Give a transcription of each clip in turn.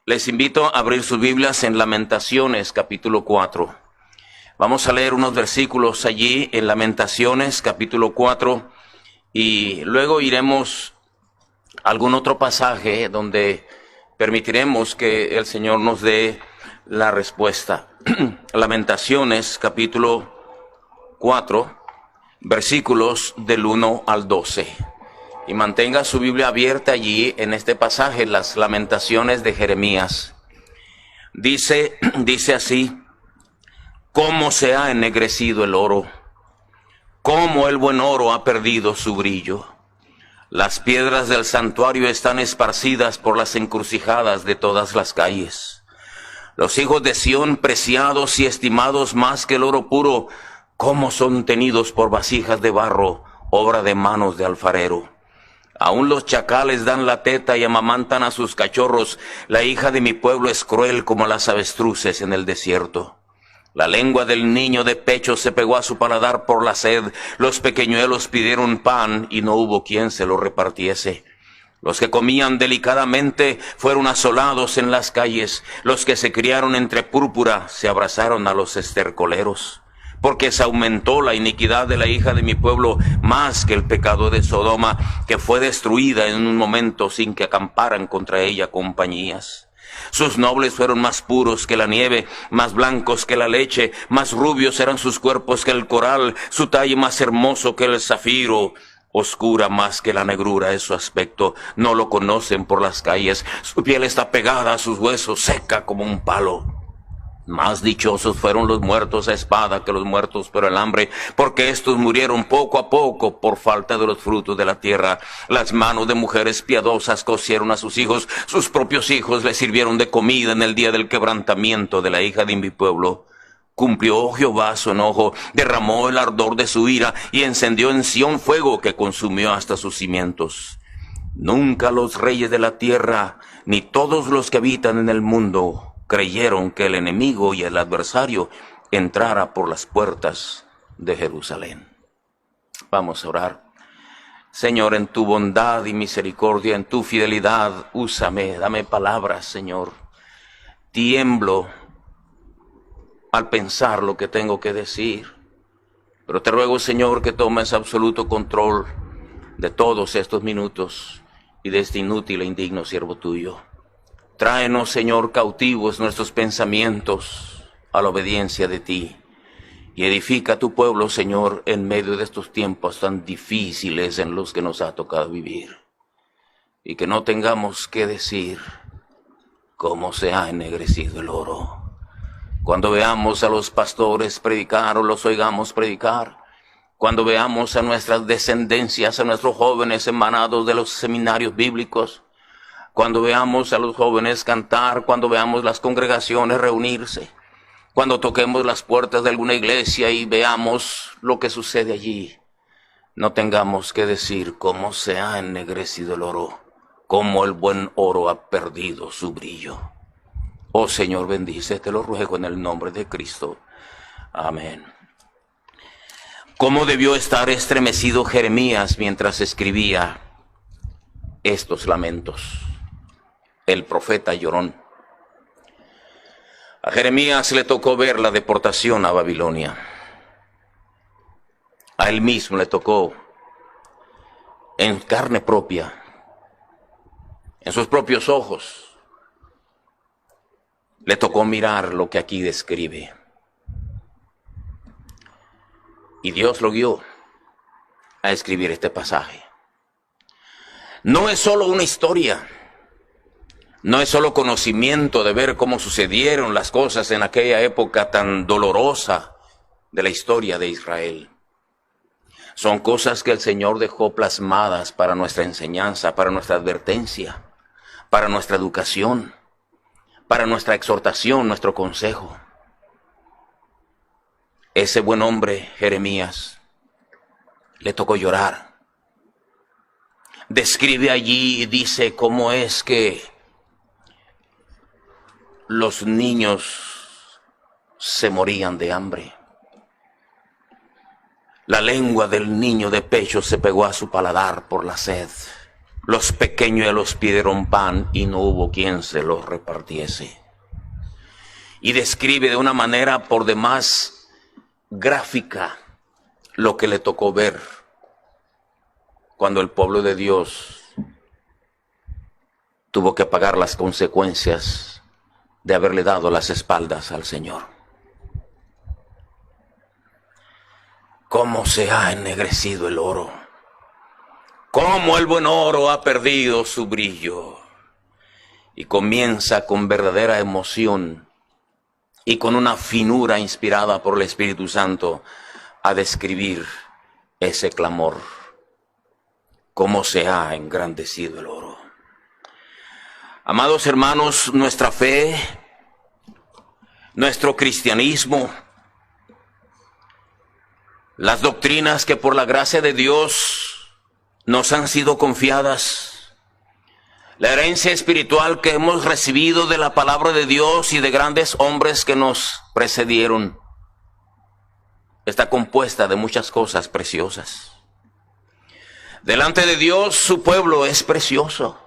Les invito a abrir sus Biblias en Lamentaciones, capítulo 4. Vamos a leer unos versículos allí en Lamentaciones, capítulo 4, y luego iremos a algún otro pasaje donde permitiremos que el Señor nos dé la respuesta. Lamentaciones, capítulo 4, versículos del 1 al 12. Y mantenga su Biblia abierta allí en este pasaje, las Lamentaciones de Jeremías. Dice así: ¿cómo se ha ennegrecido el oro? ¿Cómo el buen oro ha perdido su brillo? Las piedras del santuario están esparcidas por las encrucijadas de todas las calles. Los hijos de Sión, preciados y estimados más que el oro puro, ¿cómo son tenidos por vasijas de barro, obra de manos de alfarero? Aún los chacales dan la teta y amamantan a sus cachorros. La hija de mi pueblo es cruel como las avestruces en el desierto. La lengua del niño de pecho se pegó a su paladar por la sed. Los pequeñuelos pidieron pan y no hubo quien se lo repartiese. Los que comían delicadamente fueron asolados en las calles. Los que se criaron entre púrpura se abrazaron a los estercoleros. Porque se aumentó la iniquidad de la hija de mi pueblo más que el pecado de Sodoma, que fue destruida en un momento sin que acamparan contra ella compañías. Sus nobles fueron más puros que la nieve, más blancos que la leche, más rubios eran sus cuerpos que el coral, su talle más hermoso que el zafiro. Oscura más que la negrura es su aspecto, no lo conocen por las calles, su piel está pegada a sus huesos, seca como un palo. Más dichosos fueron los muertos a espada que los muertos por el hambre, porque estos murieron poco a poco por falta de los frutos de la tierra. Las manos de mujeres piadosas cocieron a sus propios hijos les sirvieron de comida en el día del quebrantamiento de la hija de mi pueblo. Cumplió Jehová su enojo, derramó el ardor de su ira y encendió en Sión fuego que consumió hasta sus cimientos. Nunca los reyes de la tierra, ni todos los que habitan en el mundo, creyeron que el enemigo y el adversario entrara por las puertas de Jerusalén. Vamos a orar. Señor, en tu bondad y misericordia, en tu fidelidad, úsame, dame palabras, Señor. Tiemblo al pensar lo que tengo que decir, pero te ruego, Señor, que tomes absoluto control de todos estos minutos y de este inútil e indigno siervo tuyo. Tráenos, Señor, cautivos nuestros pensamientos a la obediencia de ti. Y edifica a tu pueblo, Señor, en medio de estos tiempos tan difíciles en los que nos ha tocado vivir. Y que no tengamos que decir cómo se ha ennegrecido el oro. Cuando veamos a los pastores predicar o los oigamos predicar, cuando veamos a nuestras descendencias, a nuestros jóvenes emanados de los seminarios bíblicos, cuando veamos a los jóvenes cantar, cuando veamos las congregaciones reunirse, cuando toquemos las puertas de alguna iglesia y veamos lo que sucede allí, no tengamos que decir cómo se ha ennegrecido el oro, cómo el buen oro ha perdido su brillo. Oh Señor, bendice, te lo ruego en el nombre de Cristo. Amén. ¿Cómo debió estar estremecido Jeremías mientras escribía estos lamentos? El profeta llorón. A Jeremías le tocó ver la deportación a Babilonia. A él mismo le tocó en carne propia, en sus propios ojos, le tocó mirar lo que aquí describe. Y Dios lo guió a escribir este pasaje. No es solo una historia. No es solo conocimiento de ver cómo sucedieron las cosas en aquella época tan dolorosa de la historia de Israel. Son cosas que el Señor dejó plasmadas para nuestra enseñanza, para nuestra advertencia, para nuestra educación, para nuestra exhortación, nuestro consejo. Ese buen hombre, Jeremías, le tocó llorar. Describe allí y dice cómo es que los niños se morían de hambre. La lengua del niño de pecho se pegó a su paladar por la sed. los pequeñuelos pidieron pan y no hubo quien se los repartiese. Y describe de una manera por demás gráfica lo que le tocó ver cuando el pueblo de Dios tuvo que pagar las consecuencias de haberle dado las espaldas al Señor. ¿Cómo se ha ennegrecido el oro? ¿Cómo el buen oro ha perdido su brillo? Y comienza con verdadera emoción y con una finura inspirada por el Espíritu Santo a describir ese clamor. ¿Cómo se ha engrandecido el oro? Amados hermanos, nuestra fe, nuestro cristianismo, las doctrinas que por la gracia de Dios nos han sido confiadas, la herencia espiritual que hemos recibido de la palabra de Dios y de grandes hombres que nos precedieron, está compuesta de muchas cosas preciosas. Delante de Dios, su pueblo es precioso.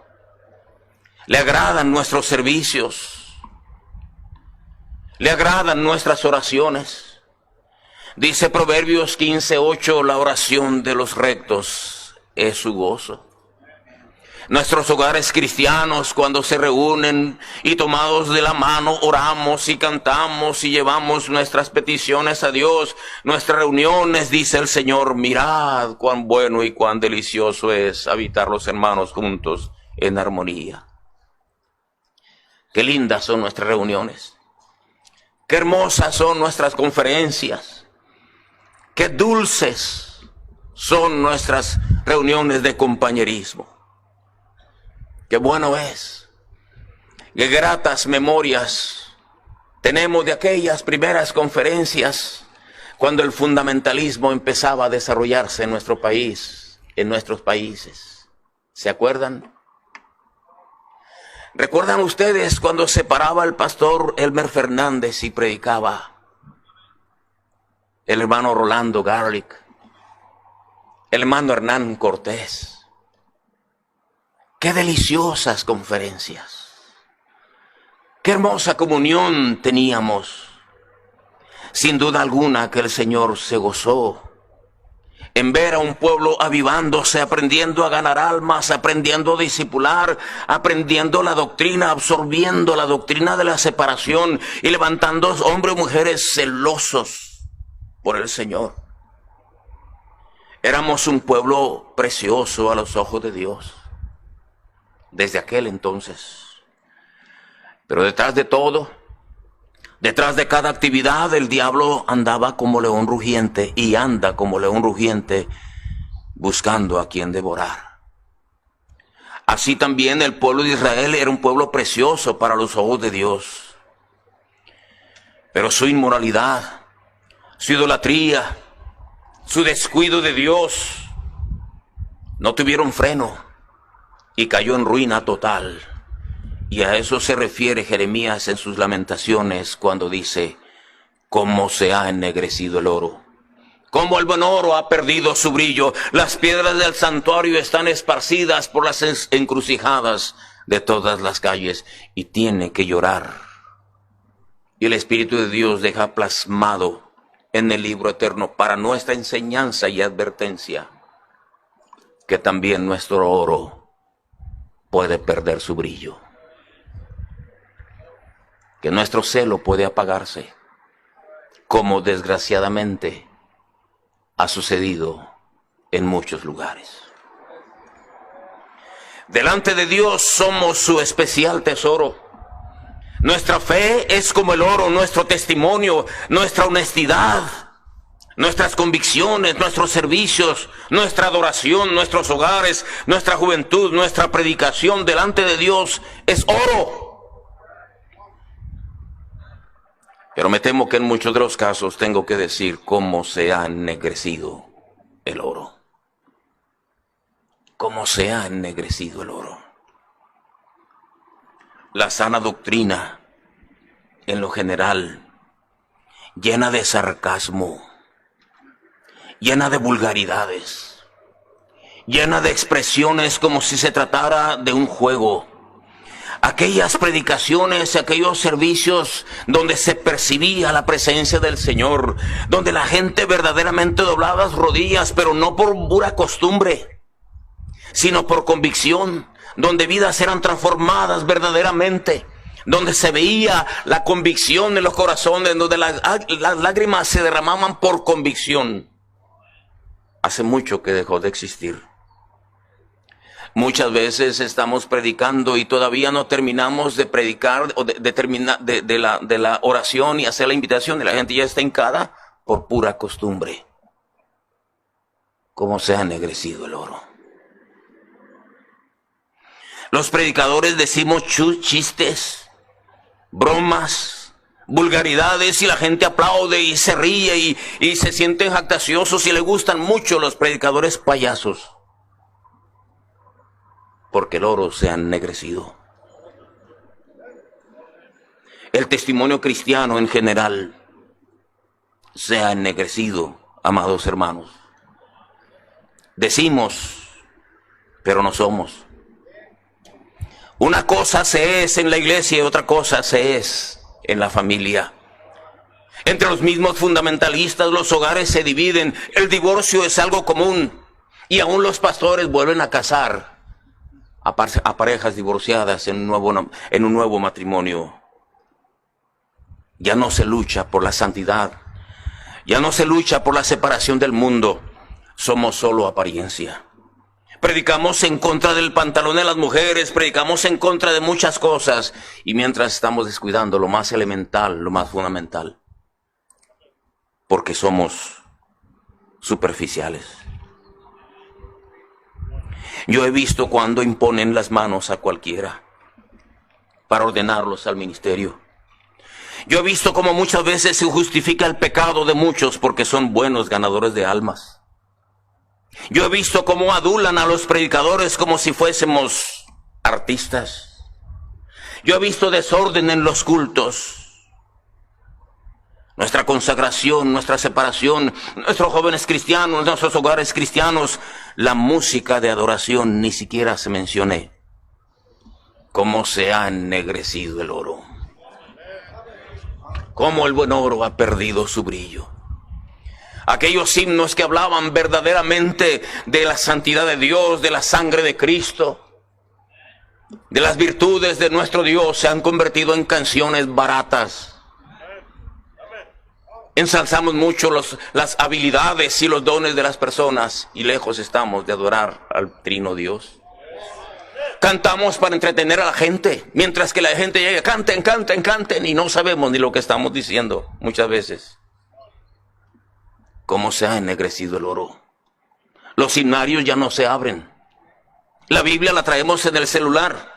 Le agradan nuestros servicios. Le agradan nuestras oraciones. Dice Proverbios 15:8, la oración de los rectos es su gozo. Nuestros hogares cristianos, cuando se reúnen y tomados de la mano oramos y cantamos y llevamos nuestras peticiones a Dios, nuestras reuniones, dice el Señor, mirad cuán bueno y cuán delicioso es habitar los hermanos juntos en armonía. Qué lindas son nuestras reuniones. Qué hermosas son nuestras conferencias. Qué dulces son nuestras reuniones de compañerismo. Qué bueno es. Qué gratas memorias tenemos de aquellas primeras conferencias cuando el fundamentalismo empezaba a desarrollarse en nuestro país, en nuestros países. ¿Se acuerdan? ¿Recuerdan ustedes cuando se paraba el pastor Elmer Fernández y predicaba? El hermano Rolando Garlic, el hermano Hernán Cortés. Qué deliciosas conferencias. Qué hermosa comunión teníamos. Sin duda alguna que el Señor se gozó en ver a un pueblo avivándose, aprendiendo a ganar almas, aprendiendo a discipular, aprendiendo la doctrina, absorbiendo la doctrina de la separación y levantando hombres y mujeres celosos por el Señor. Éramos un pueblo precioso a los ojos de Dios desde aquel entonces. Pero detrás de todo, detrás de cada actividad, el diablo andaba como león rugiente y anda como león rugiente buscando a quien devorar. Así también el pueblo de Israel era un pueblo precioso para los ojos de Dios. Pero su inmoralidad, su idolatría, su descuido de Dios no tuvieron freno y cayó en ruina total. Y a eso se refiere Jeremías en sus lamentaciones cuando dice, cómo se ha ennegrecido el oro, cómo el buen oro ha perdido su brillo, las piedras del santuario están esparcidas por las encrucijadas de todas las calles, y tiene que llorar. Y el Espíritu de Dios deja plasmado en el libro eterno para nuestra enseñanza y advertencia que también nuestro oro puede perder su brillo, que nuestro celo puede apagarse, como desgraciadamente ha sucedido en muchos lugares. Delante de Dios somos su especial tesoro. Nuestra fe es como el oro, nuestro testimonio, nuestra honestidad, nuestras convicciones, nuestros servicios, nuestra adoración, nuestros hogares, nuestra juventud, nuestra predicación delante de Dios es oro. Pero me temo que en muchos de los casos tengo que decir cómo se ha ennegrecido el oro. Cómo se ha ennegrecido el oro. La sana doctrina, en lo general, llena de sarcasmo, llena de vulgaridades, llena de expresiones como si se tratara de un juego. Aquellas predicaciones, aquellos servicios donde se percibía la presencia del Señor, donde la gente verdaderamente doblaba las rodillas, pero no por pura costumbre, sino por convicción, donde vidas eran transformadas verdaderamente, donde se veía la convicción en los corazones, donde las lágrimas se derramaban por convicción. Hace mucho que dejó de existir. Muchas veces estamos predicando y todavía no terminamos de predicar o de la oración y hacer la invitación, y la gente ya está hincada por pura costumbre. ¿Cómo se ha ennegrecido el oro? Los predicadores decimos chistes, bromas, vulgaridades, y la gente aplaude y se ríe y se sienten jactanciosos, y le gustan mucho los predicadores payasos. Porque el oro se ha ennegrecido. El testimonio cristiano en general se ha ennegrecido, amados hermanos. Decimos, pero no somos. Una cosa se es en la iglesia y otra cosa se es en la familia. Entre los mismos fundamentalistas los hogares se dividen, el divorcio es algo común, y aún los pastores vuelven a casar a parejas divorciadas en un nuevo matrimonio. Ya no se lucha por la santidad, ya no se lucha por la separación del mundo, somos solo apariencia. Predicamos en contra del pantalón de las mujeres, predicamos en contra de muchas cosas, y mientras estamos descuidando lo más elemental, lo más fundamental, porque somos superficiales. Yo he visto cuando imponen las manos a cualquiera para ordenarlos al ministerio. Yo he visto cómo muchas veces se justifica el pecado de muchos porque son buenos ganadores de almas. Yo he visto cómo adulan a los predicadores como si fuésemos artistas. Yo he visto desorden en los cultos. Nuestra consagración, nuestra separación, nuestros jóvenes cristianos, nuestros hogares cristianos, la música de adoración ni siquiera se mencione. Cómo se ha ennegrecido el oro. Cómo el buen oro ha perdido su brillo. Aquellos himnos que hablaban verdaderamente de la santidad de Dios, de la sangre de Cristo, de las virtudes de nuestro Dios, se han convertido en canciones baratas. Ensalzamos mucho las habilidades y los dones de las personas, y lejos estamos de adorar al Trino Dios. Cantamos para entretener a la gente, mientras que la gente llega, canten, canten, canten, y no sabemos ni lo que estamos diciendo muchas veces. ¿Cómo se ha ennegrecido el oro? Los himnarios ya no se abren. La Biblia la traemos en el celular.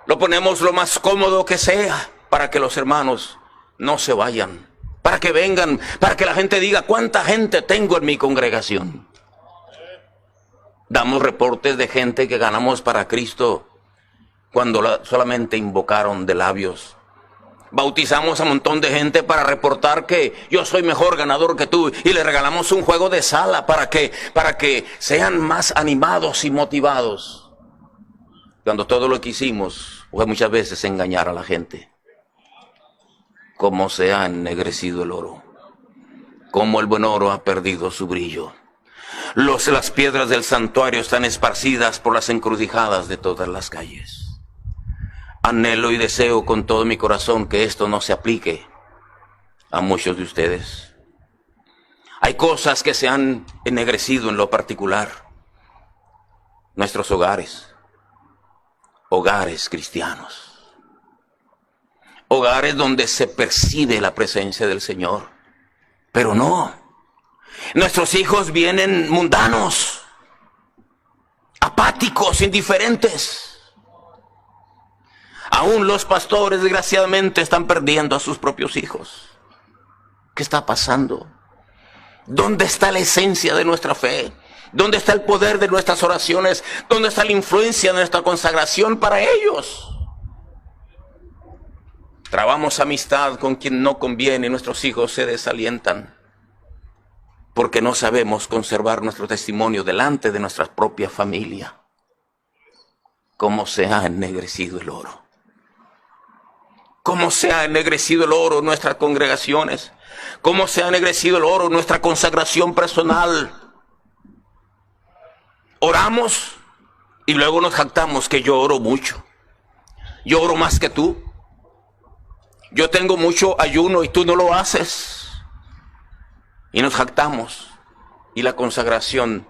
Lo ponemos lo más cómodo que sea para que los hermanos no se vayan, para que vengan, para que la gente diga cuánta gente tengo en mi congregación. Damos reportes de gente que ganamos para Cristo cuando solamente invocaron de labios. Bautizamos a un montón de gente para reportar que yo soy mejor ganador que tú, y le regalamos un juego de sala para que sean más animados y motivados. Cuando todo lo que hicimos fue muchas veces engañar a la gente. Cómo se ha ennegrecido el oro, cómo el buen oro ha perdido su brillo. Las piedras del santuario están esparcidas por las encrucijadas de todas las calles. Anhelo y deseo con todo mi corazón que esto no se aplique a muchos de ustedes. Hay cosas que se han ennegrecido en lo particular. Nuestros hogares cristianos. Hogares donde se percibe la presencia del Señor. Pero no. Nuestros hijos vienen mundanos, apáticos, indiferentes. Aún los pastores, desgraciadamente, están perdiendo a sus propios hijos. ¿Qué está pasando? ¿Dónde está la esencia de nuestra fe? ¿Dónde está el poder de nuestras oraciones? ¿Dónde está la influencia de nuestra consagración para ellos? Trabamos amistad con quien no conviene y nuestros hijos se desalientan. porque no sabemos conservar nuestro testimonio delante de nuestra propia familia. Cómo se ha ennegrecido el oro. Cómo se ha ennegrecido el oro en nuestras congregaciones. Cómo se ha ennegrecido el oro en nuestra consagración personal. Oramos y luego nos jactamos que yo oro mucho. Yo oro más que tú. Yo tengo mucho ayuno y tú no lo haces. Y nos jactamos. Y la consagración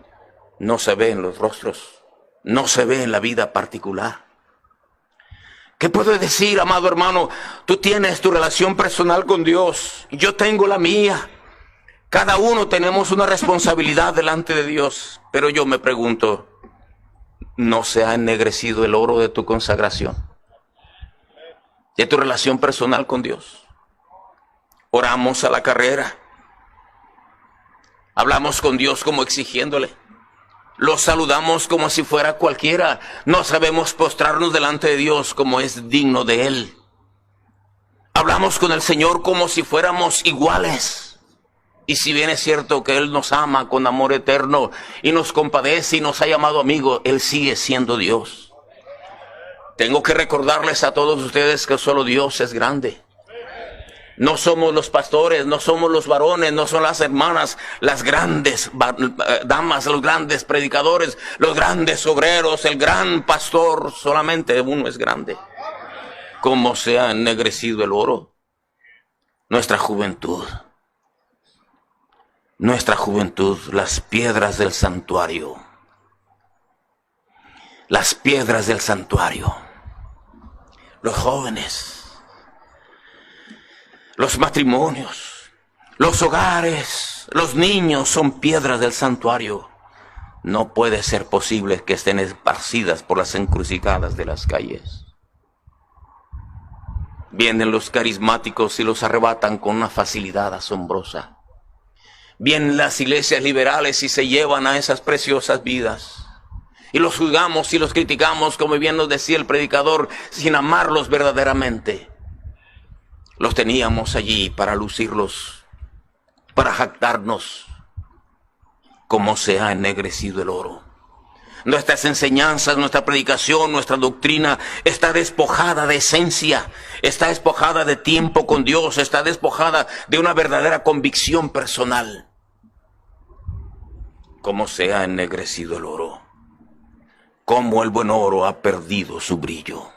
no se ve en los rostros. No se ve en la vida particular. ¿Qué puedo decir, amado hermano? Tú tienes tu relación personal con Dios. Yo tengo la mía. Cada uno tenemos una responsabilidad delante de Dios. Pero yo me pregunto, ¿no se ha ennegrecido el oro de tu consagración? De tu relación personal con Dios. Oramos a la carrera. Hablamos con Dios como exigiéndole. Lo saludamos como si fuera cualquiera. No sabemos postrarnos delante de Dios como es digno de Él. Hablamos con el Señor como si fuéramos iguales. Y si bien es cierto que Él nos ama con amor eterno y nos compadece y nos ha llamado amigos, Él sigue siendo Dios. Tengo que recordarles a todos ustedes que solo Dios es grande. No somos los pastores, no somos los varones, no son las hermanas, las grandes damas, los grandes predicadores, los grandes obreros, el gran pastor, solamente uno es grande. ¿Cómo se ha ennegrecido el oro? Nuestra juventud, las piedras del santuario. Las piedras del santuario. Los jóvenes. Los matrimonios, los hogares, los niños son piedras del santuario. No puede ser posible que estén esparcidas por las encrucijadas de las calles. Vienen los carismáticos y los arrebatan con una facilidad asombrosa. Vienen las iglesias liberales y se llevan a esas preciosas vidas. Y los juzgamos y los criticamos, como bien nos decía el predicador, sin amarlos verdaderamente. Los teníamos allí para lucirlos, para jactarnos. Cómo se ha ennegrecido el oro. Nuestras enseñanzas, nuestra predicación, nuestra doctrina está despojada de esencia, está despojada de tiempo con Dios, está despojada de una verdadera convicción personal. Cómo se ha ennegrecido el oro. Cómo el buen oro ha perdido su brillo.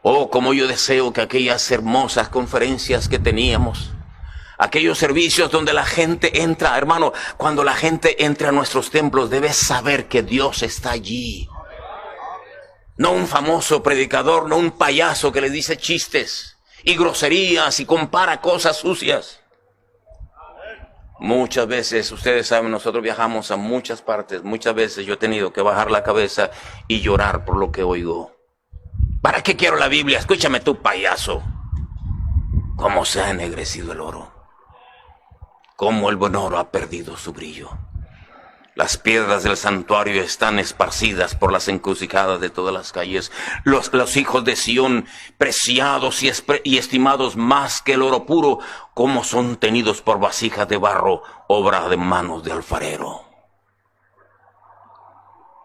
Oh, como yo deseo que aquellas hermosas conferencias que teníamos, aquellos servicios donde la gente entra, hermano, cuando la gente entra a nuestros templos, debe saber que Dios está allí. No un famoso predicador, no un payaso que le dice chistes y groserías y compara cosas sucias. Muchas veces, ustedes saben, nosotros viajamos a muchas partes, muchas veces yo he tenido que bajar la cabeza y llorar por lo que oigo. ¿Para qué quiero la Biblia? Escúchame tú, payaso. ¿Cómo se ha ennegrecido el oro? ¿Cómo el buen oro ha perdido su brillo? Las piedras del santuario están esparcidas por las encrucijadas de todas las calles. Los hijos de Sión, preciados y estimados más que el oro puro, ¿cómo son tenidos por vasijas de barro, obra de manos de alfarero?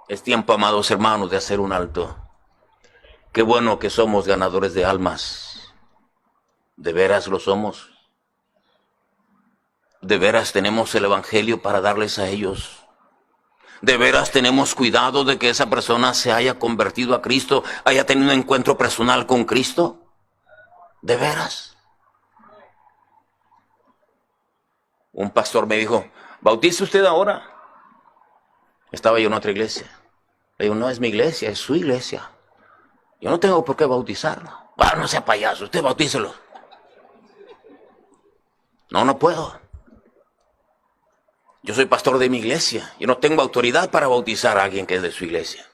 Es tiempo, amados hermanos, de hacer un alto. Qué bueno que somos ganadores de almas. ¿De veras lo somos? ¿De veras tenemos el evangelio para darles a ellos? ¿De veras tenemos cuidado de que esa persona se haya convertido a Cristo, haya tenido un encuentro personal con Cristo? ¿De veras? Un pastor me dijo, ¿bautice usted ahora? Estaba yo en otra iglesia. Le digo, no es mi iglesia, es su iglesia. Yo no tengo por qué bautizarlo. Bueno, no sea payaso, usted bautícelo. No puedo. Yo soy pastor de mi iglesia. Yo no tengo autoridad para bautizar a alguien que es de su iglesia.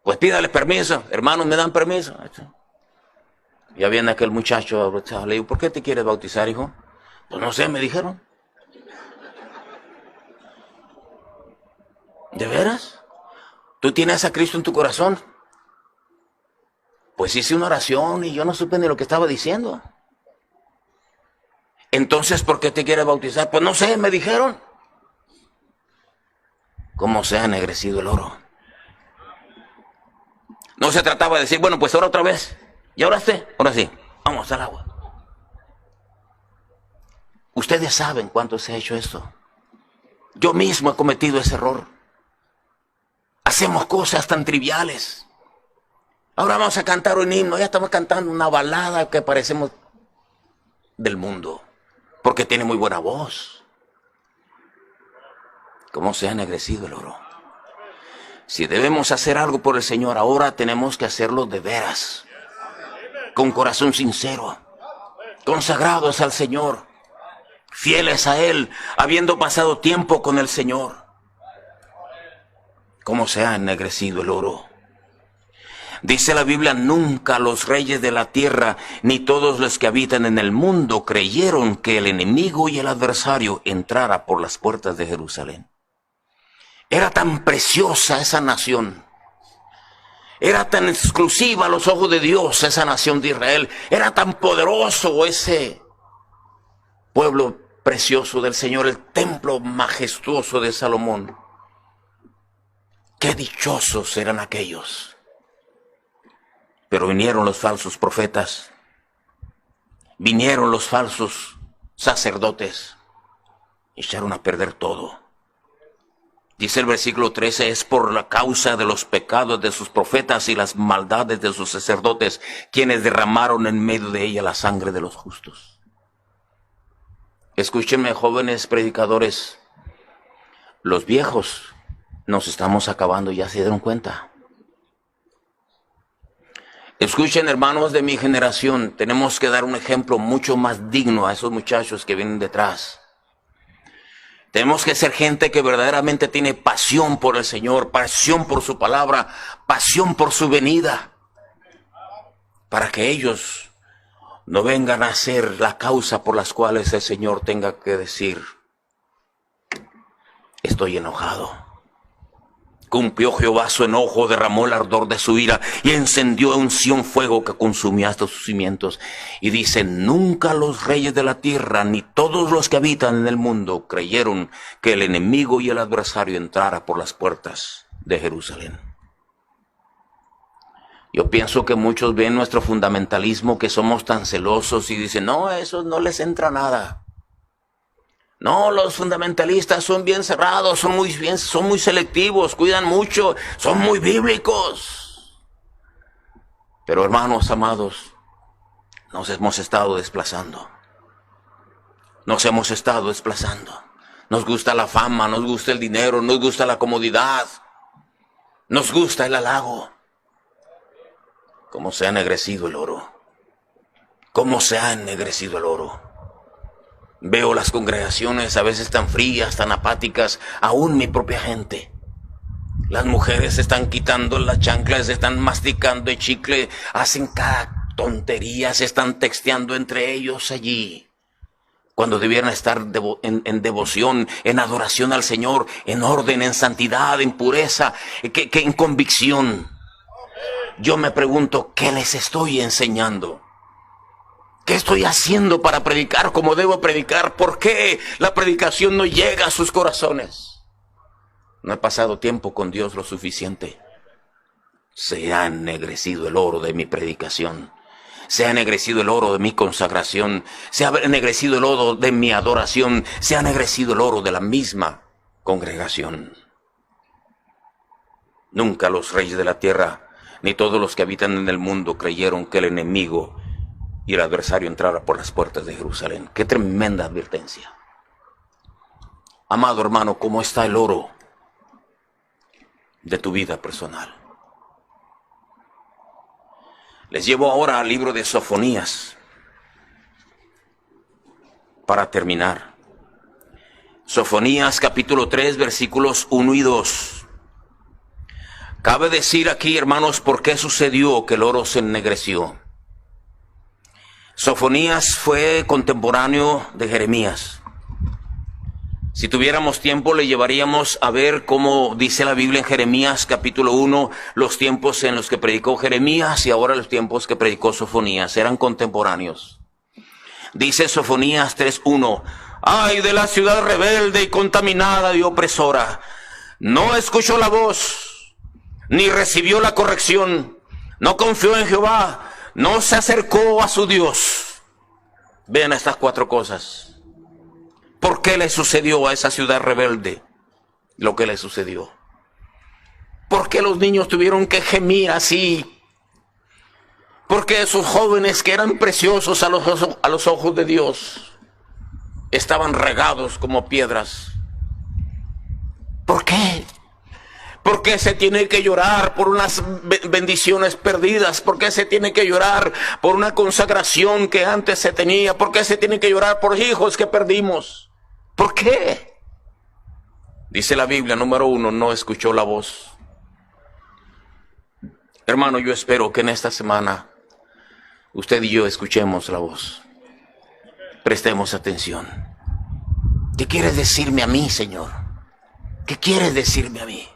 Pues pídale permiso. Hermanos, ¿me dan permiso? Ya viene aquel muchacho. Le digo, ¿por qué te quieres bautizar, hijo? Pues no sé, me dijeron. ¿De veras? ¿Tú tienes a Cristo en tu corazón? Pues hice una oración y yo no supe ni lo que estaba diciendo. Entonces, ¿por qué te quieres bautizar? Pues no sé, me dijeron. ¿Cómo se ha ennegrecido el oro? No se trataba de decir, bueno, pues ahora otra vez. ¿Ya oraste? Ahora sí, vamos al agua. Ustedes saben cuánto se ha hecho esto. Yo mismo he cometido ese error. Hacemos cosas tan triviales. Ahora vamos a cantar un himno. Ya estamos cantando una balada que parecemos del mundo. Porque tiene muy buena voz. ¿Cómo se ha ennegrecido el oro? Si debemos hacer algo por el Señor, ahora tenemos que hacerlo de veras. Con corazón sincero. Consagrados al Señor. Fieles a Él, habiendo pasado tiempo con el Señor. ¿Cómo se ha ennegrecido el oro? Dice la Biblia, nunca los reyes de la tierra, ni todos los que habitan en el mundo, creyeron que el enemigo y el adversario entrara por las puertas de Jerusalén. Era tan preciosa esa nación. Era tan exclusiva a los ojos de Dios esa nación de Israel. Era tan poderoso ese pueblo precioso del Señor, el templo majestuoso de Salomón. Qué dichosos eran aquellos. Pero vinieron los falsos profetas, vinieron los falsos sacerdotes, echaron a perder todo. Dice el versículo 13, es por la causa de los pecados de sus profetas y las maldades de sus sacerdotes, quienes derramaron en medio de ella la sangre de los justos. Escúchenme, jóvenes predicadores, los viejos nos estamos acabando, ¿ya se dieron cuenta? Escuchen, hermanos de mi generación, tenemos que dar un ejemplo mucho más digno a esos muchachos que vienen detrás. Tenemos que ser gente que verdaderamente tiene pasión por el Señor, pasión por su palabra, pasión por su venida, para que ellos no vengan a ser la causa por las cuales el Señor tenga que decir, estoy enojado. Cumplió Jehová su enojo, derramó el ardor de su ira y encendió en Sión fuego que consumía hasta sus cimientos. Y dice, nunca los reyes de la tierra, ni todos los que habitan en el mundo, creyeron que el enemigo y el adversario entrara por las puertas de Jerusalén. Yo pienso que muchos ven nuestro fundamentalismo, que somos tan celosos y dicen, no, a esos no les entra nada. No, los fundamentalistas son bien cerrados, son muy selectivos, cuidan mucho, son muy bíblicos. Pero hermanos amados, nos hemos estado desplazando. Nos hemos estado desplazando. Nos gusta la fama, nos gusta el dinero, nos gusta la comodidad, nos gusta el halago. ¿Cómo se ha ennegrecido el oro? ¿Cómo se ha ennegrecido el oro? Veo las congregaciones a veces tan frías, tan apáticas, aún mi propia gente. Las mujeres se están quitando las chanclas, se están masticando el chicle, hacen cada tontería, se están texteando entre ellos allí. Cuando debieran estar en devoción, en adoración al Señor, en orden, en santidad, en pureza, que en convicción. Yo me pregunto, ¿qué les estoy enseñando? ¿Qué estoy haciendo para predicar como debo predicar? ¿Por qué la predicación no llega a sus corazones? No he pasado tiempo con Dios lo suficiente. Se ha ennegrecido el oro de mi predicación. Se ha ennegrecido el oro de mi consagración. Se ha ennegrecido el oro de mi adoración. Se ha ennegrecido el oro de la misma congregación. Nunca los reyes de la tierra, ni todos los que habitan en el mundo, creyeron que el enemigo y el adversario entrara por las puertas de Jerusalén. ¡Qué tremenda advertencia! Amado hermano, ¿cómo está el oro de tu vida personal? Les llevo ahora al libro de Sofonías para terminar. Sofonías capítulo 3, versículos 1 y 2. Cabe decir aquí, hermanos, por qué sucedió que el oro se ennegreció. Sofonías fue contemporáneo de Jeremías. Si tuviéramos tiempo, le llevaríamos a ver cómo dice la Biblia en Jeremías capítulo 1, los tiempos en los que predicó Jeremías y ahora los tiempos que predicó Sofonías. Eran contemporáneos. Dice Sofonías 3:1, ay de la ciudad rebelde y contaminada y opresora. No escuchó la voz, ni recibió la corrección. No confió en Jehová, no se acercó a su Dios. Vean estas 4 cosas. ¿Por qué le sucedió a esa ciudad rebelde lo que le sucedió? ¿Por qué los niños tuvieron que gemir así? ¿Por qué esos jóvenes que eran preciosos a los ojos de Dios estaban regados como piedras? ¿Por qué? ¿Por qué se tiene que llorar por unas bendiciones perdidas? ¿Por qué se tiene que llorar por una consagración que antes se tenía? ¿Por qué se tiene que llorar por hijos que perdimos? ¿Por qué? Dice la Biblia, número 1, no escuchó la voz. Hermano, yo espero que en esta semana usted y yo escuchemos la voz. Prestemos atención. ¿Qué quieres decirme a mí, Señor? ¿Qué quieres decirme a mí?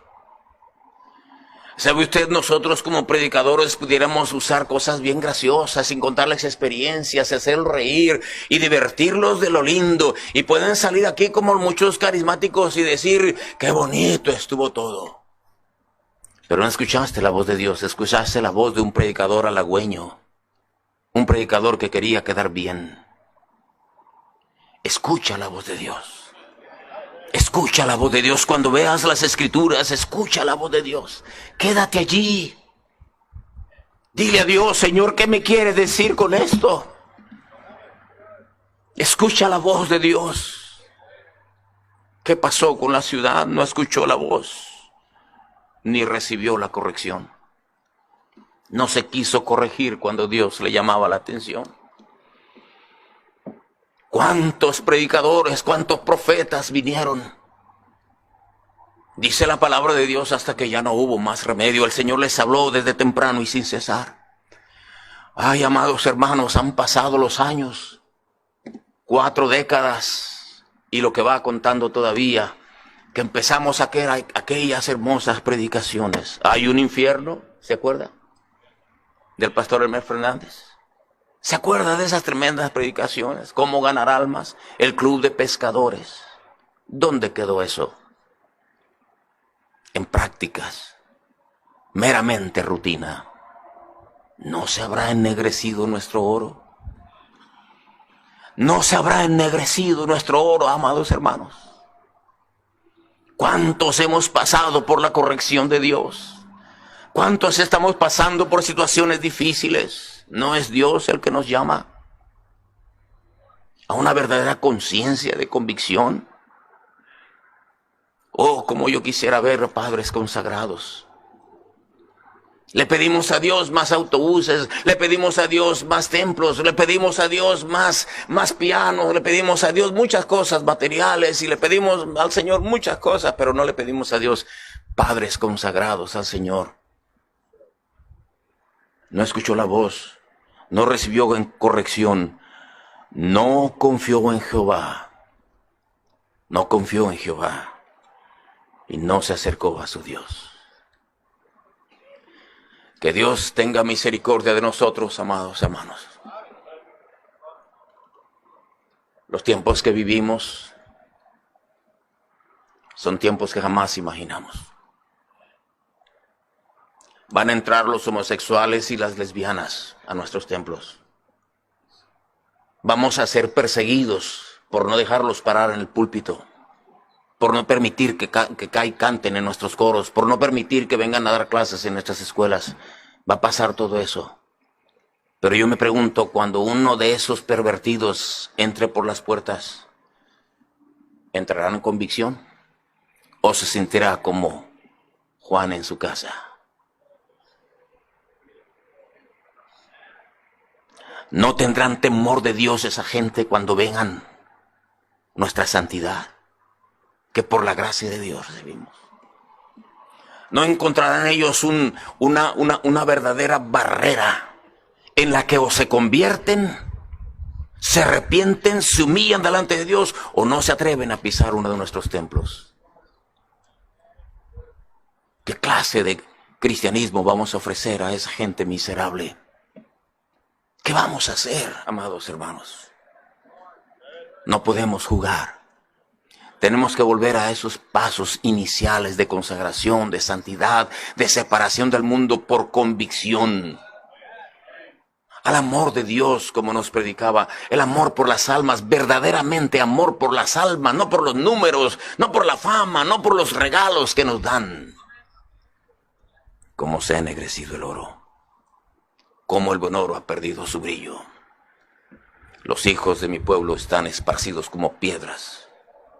¿Sabe usted, nosotros como predicadores pudiéramos usar cosas bien graciosas, sin contarles experiencias, hacerlos reír y divertirlos de lo lindo? Y pueden salir aquí como muchos carismáticos y decir, qué bonito estuvo todo. Pero no escuchaste la voz de Dios, escuchaste la voz de un predicador halagüeño. Un predicador que quería quedar bien. Escucha la voz de Dios. Escucha la voz de Dios. Cuando veas las Escrituras, escucha la voz de Dios. Quédate allí. Dile a Dios, Señor, ¿qué me quiere decir con esto? Escucha la voz de Dios. ¿Qué pasó con la ciudad? No escuchó la voz, ni recibió la corrección. No se quiso corregir cuando Dios le llamaba la atención. ¿Cuántos predicadores, cuántos profetas vinieron? Dice la palabra de Dios hasta que ya no hubo más remedio. El Señor les habló desde temprano y sin cesar. Ay, amados hermanos, han pasado los años, 4 décadas y lo que va contando todavía, que empezamos aquellas hermosas predicaciones. Hay un infierno, ¿se acuerda? Del pastor Hermes Fernández. ¿Se acuerda de esas tremendas predicaciones? ¿Cómo ganar almas? El club de pescadores. ¿Dónde quedó eso? En prácticas. Meramente rutina. ¿No se habrá ennegrecido nuestro oro? ¿No se habrá ennegrecido nuestro oro, amados hermanos? ¿Cuántos hemos pasado por la corrección de Dios? ¿Cuántos estamos pasando por situaciones difíciles? ¿No es Dios el que nos llama a una verdadera conciencia de convicción? Oh, como yo quisiera ver padres consagrados. Le pedimos a Dios más autobuses, le pedimos a Dios más templos, le pedimos a Dios más pianos, le pedimos a Dios muchas cosas materiales y le pedimos al Señor muchas cosas, pero no le pedimos a Dios padres consagrados al Señor. No escuchó la voz, no recibió corrección, no confió en Jehová, no confió en Jehová y no se acercó a su Dios. Que Dios tenga misericordia de nosotros, amados hermanos. Los tiempos que vivimos son tiempos que jamás imaginamos. Van a entrar los homosexuales y las lesbianas a nuestros templos. Vamos a ser perseguidos por no dejarlos parar en el púlpito, por no permitir que canten en nuestros coros, por no permitir que vengan a dar clases en nuestras escuelas. Va a pasar todo eso. Pero yo me pregunto, cuando uno de esos pervertidos entre por las puertas, ¿entrará en convicción? ¿O se sentirá como Juan en su casa? ¿No tendrán temor de Dios esa gente cuando vean nuestra santidad, que por la gracia de Dios recibimos? ¿No encontrarán ellos una verdadera barrera en la que o se convierten, se arrepienten, se humillan delante de Dios o no se atreven a pisar uno de nuestros templos? ¿Qué clase de cristianismo vamos a ofrecer a esa gente miserable? ¿Qué vamos a hacer, amados hermanos? No podemos jugar. Tenemos que volver a esos pasos iniciales de consagración, de santidad, de separación del mundo por convicción. Al amor de Dios, como nos predicaba, el amor por las almas, verdaderamente amor por las almas, no por los números, no por la fama, no por los regalos que nos dan. Como se ha ennegrecido el oro, como el buen oro ha perdido su brillo. Los hijos de mi pueblo están esparcidos como piedras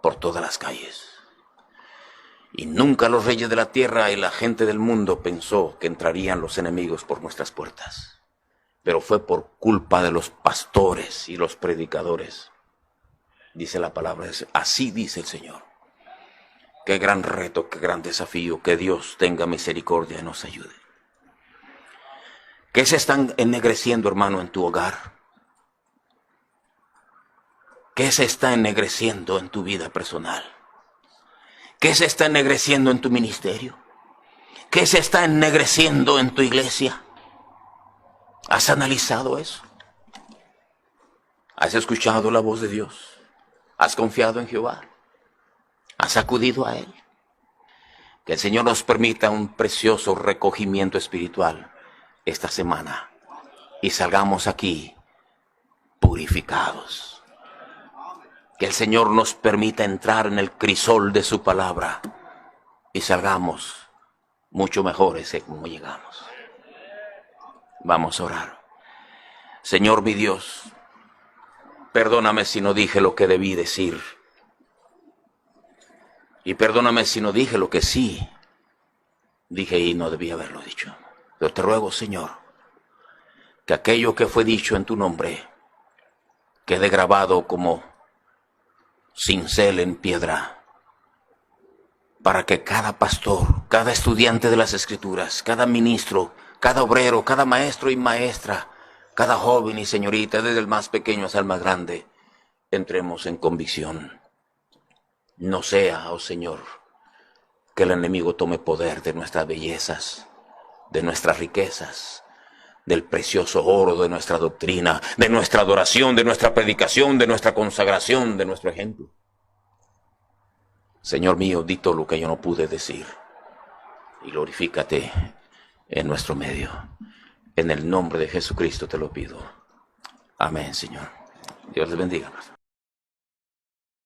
por todas las calles. Y nunca los reyes de la tierra y la gente del mundo pensó que entrarían los enemigos por nuestras puertas. Pero fue por culpa de los pastores y los predicadores. Dice la palabra, así dice el Señor. Qué gran reto, qué gran desafío, que Dios tenga misericordia y nos ayude. ¿Qué se están ennegreciendo, hermano, en tu hogar? ¿Qué se está ennegreciendo en tu vida personal? ¿Qué se está ennegreciendo en tu ministerio? ¿Qué se está ennegreciendo en tu iglesia? ¿Has analizado eso? ¿Has escuchado la voz de Dios? ¿Has confiado en Jehová? ¿Has acudido a Él? Que el Señor nos permita un precioso recogimiento espiritual esta semana y salgamos aquí purificados. Que el Señor nos permita entrar en el crisol de su palabra y salgamos mucho mejores de como llegamos. Vamos a orar. Señor mi Dios, perdóname si no dije lo que debí decir. Y perdóname si no dije lo que sí dije y no debí haberlo dicho. Pero te ruego, Señor, que aquello que fue dicho en tu nombre quede grabado como cincel en piedra, para que cada pastor, cada estudiante de las Escrituras, cada ministro, cada obrero, cada maestro y maestra, cada joven y señorita, desde el más pequeño hasta el más grande, entremos en convicción. No sea, oh Señor, que el enemigo tome poder de nuestras bellezas, de nuestras riquezas, del precioso oro de nuestra doctrina, de nuestra adoración, de nuestra predicación, de nuestra consagración, de nuestro ejemplo. Señor mío, di todo lo que yo no pude decir y glorifícate en nuestro medio. En el nombre de Jesucristo te lo pido. Amén, Señor. Dios les bendiga.